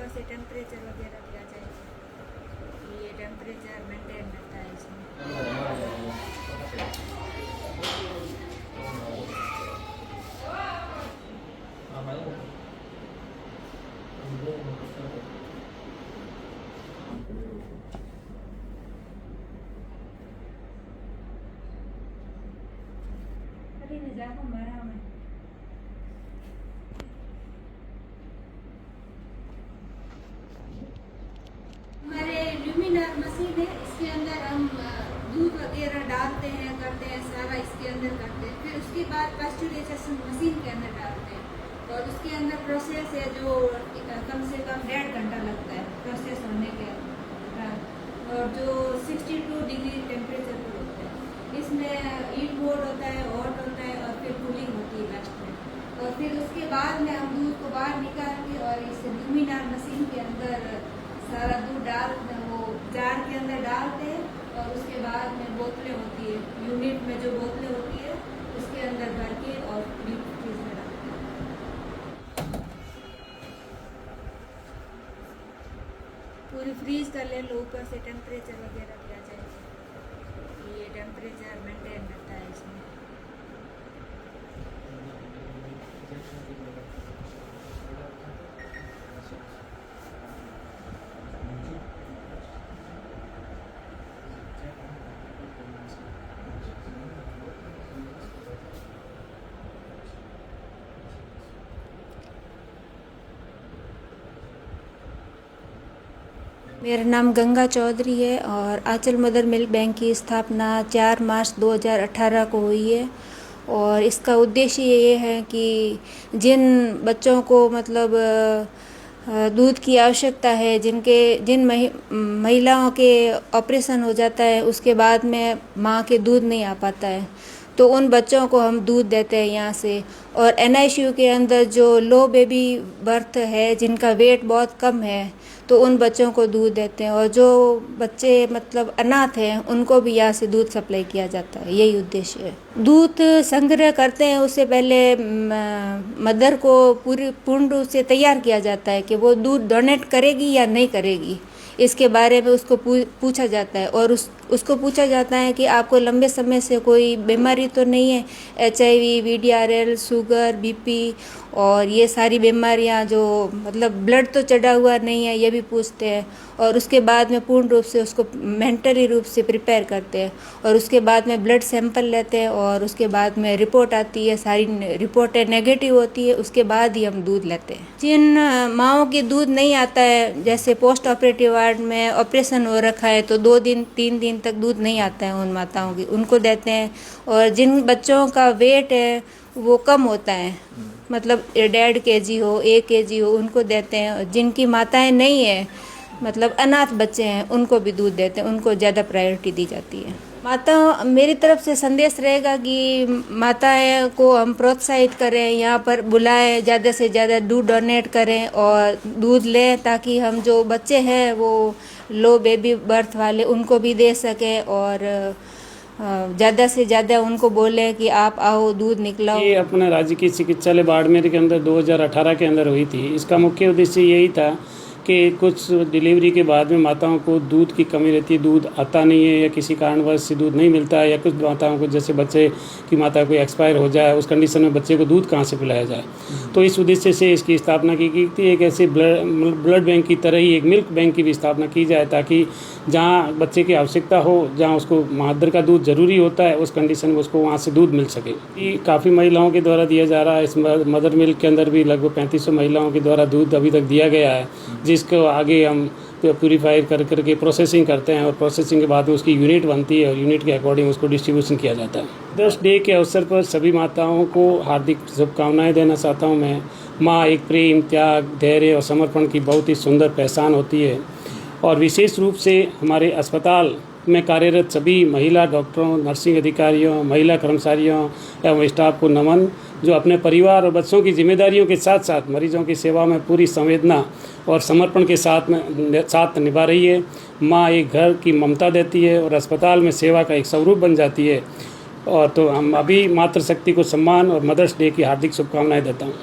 ऊपर से टेम्परेचर वगैरह दिया जाए, ये टेम्परेचर मेंटेन रहता है इसमें। अरे नहीं जाको मारा मैं हमारे ल्यूमिनार मशीन है, इसके अंदर हम दूध वगैरह डालते हैं, करते हैं, सारा इसके अंदर करते हैं। फिर उसके बाद पास्चुराइजेशन मशीन के अंदर डालते हैं और उसके अंदर प्रोसेस है जो कम से कम 1.5 घंटा लगता है प्रोसेस होने के बाद, और जो 62 डिग्री टेम्परेचर पर होता है। इसमें हीट मोड होता है, हॉट होता है और फिर कूलिंग होती है लास्ट में। और फिर उसके बाद में हम दूध को बाहर निकाल के और इस ल्यूमिनार मशीन के अंदर सारा दूध डाल वो जार के अंदर डालते हैं और उसके बाद में बोतलें होती है, यूनिट में जो बोतलें होती है उसके अंदर भर के और डीप फ्रीज में डालते हैं। पूरी फ्रीज कर ले लो, ऊपर से टेम्परेचर वगैरह दिया जाए, ये टेम्परेचर मेंटेन रहता है इसमें। मेरा नाम गंगा चौधरी है और आंचल मदर मिल्क बैंक की स्थापना 4 मार्च 2018 को हुई है। और इसका उद्देश्य ये है कि जिन बच्चों को मतलब दूध की आवश्यकता है, जिन महिलाओं के ऑपरेशन हो जाता है उसके बाद में माँ के दूध नहीं आ पाता है, तो उन बच्चों को हम दूध देते हैं यहाँ से। और NICU के अंदर जो लो बेबी बर्थ है, जिनका वेट बहुत कम है, तो उन बच्चों को दूध देते हैं। और जो बच्चे मतलब अनाथ हैं उनको भी यहाँ से दूध सप्लाई किया जाता है, यही उद्देश्य है। दूध संग्रह करते हैं उससे पहले मदर को पूर्ण रूप से तैयार किया जाता है कि वो दूध डोनेट करेगी या नहीं करेगी, इसके बारे में उसको पूछा जाता है। और उसको पूछा जाता है कि आपको लंबे समय से कोई बीमारी तो नहीं है, HIV, VDRL, शुगर, BP और ये सारी बीमारियां जो मतलब ब्लड तो चढ़ा हुआ नहीं है, ये भी पूछते हैं। और उसके बाद में पूर्ण रूप से उसको मेंटली रूप से प्रिपेयर करते हैं और उसके बाद में ब्लड सैंपल लेते हैं और उसके बाद में रिपोर्ट आती है, सारी रिपोर्टें नेगेटिव होती है, उसके बाद ही हम दूध लेते हैं। जिन माँओं के दूध नहीं आता है, जैसे पोस्ट ऑपरेटिव वार्ड में ऑपरेशन हो रखा है तो 2 दिन 3 दिन तक दूध नहीं आता है उन माताओं की, उनको देते हैं। और जिन बच्चों का वेट है वो कम होता है, मतलब 1.5 kg हो, 1 kg हो, उनको देते हैं। और जिनकी माताएं नहीं है, मतलब अनाथ बच्चे हैं, उनको भी दूध देते हैं, उनको ज़्यादा प्रायोरिटी दी जाती है। माता मेरी तरफ से संदेश रहेगा कि माताएं को हम प्रोत्साहित करें, यहाँ पर बुलाएं, ज़्यादा से ज़्यादा दूध डोनेट करें और दूध लें, ताकि हम जो बच्चे हैं वो लो बेबी बर्थ वाले उनको भी दे सकें और ज़्यादा से ज़्यादा उनको बोले कि आप आओ दूध निकलाओ। ये अपने राज्य की चिकित्सालय बाड़मेर के अंदर 2018 के अंदर हुई थी। इसका मुख्य उद्देश्य यही था कि कुछ डिलीवरी के बाद में माताओं को दूध की कमी रहती है, दूध आता नहीं है या किसी कारणवश से दूध नहीं मिलता है, या कुछ माताओं को जैसे बच्चे की माता को एक्सपायर हो जाए, उस कंडीशन में बच्चे को दूध कहाँ से पिलाया जाए। तो इस उद्देश्य से इसकी स्थापना की गई थी। एक ऐसे ब्लड बैंक की तरह ही एक मिल्क बैंक की भी स्थापना की जाए, ताकि जहाँ बच्चे की आवश्यकता हो, जहाँ उसको मादर का दूध ज़रूरी होता है, उस कंडीशन में उसको वहाँ से दूध मिल सके। ये काफ़ी महिलाओं के द्वारा दिया जा रहा है। इस मदर मिल्क के अंदर भी लगभग 3500 महिलाओं के द्वारा दूध अभी तक दिया गया है, जिसको आगे हम प्यूरीफायर करके प्रोसेसिंग करते हैं और प्रोसेसिंग के बाद में उसकी यूनिट बनती है और यूनिट के अकॉर्डिंग उसको डिस्ट्रीब्यूशन किया जाता है। मदर्स डे के अवसर पर सभी माताओं को हार्दिक शुभकामनाएं देना चाहता हूं मैं। माँ एक प्रेम, त्याग, धैर्य और समर्पण की बहुत ही सुंदर पहचान होती है। और विशेष रूप से हमारे अस्पताल में कार्यरत सभी महिला डॉक्टरों, नर्सिंग अधिकारियों, महिला कर्मचारियों एवं स्टाफ को नमन, जो अपने परिवार और बच्चों की जिम्मेदारियों के साथ साथ मरीजों की सेवा में पूरी संवेदना और समर्पण के साथ निभा रही है। माँ एक घर की ममता देती है और अस्पताल में सेवा का एक स्वरूप बन जाती है। और तो हम अभी मातृशक्ति को सम्मान और मदर्स डे की हार्दिक शुभकामनाएं देता हूँ।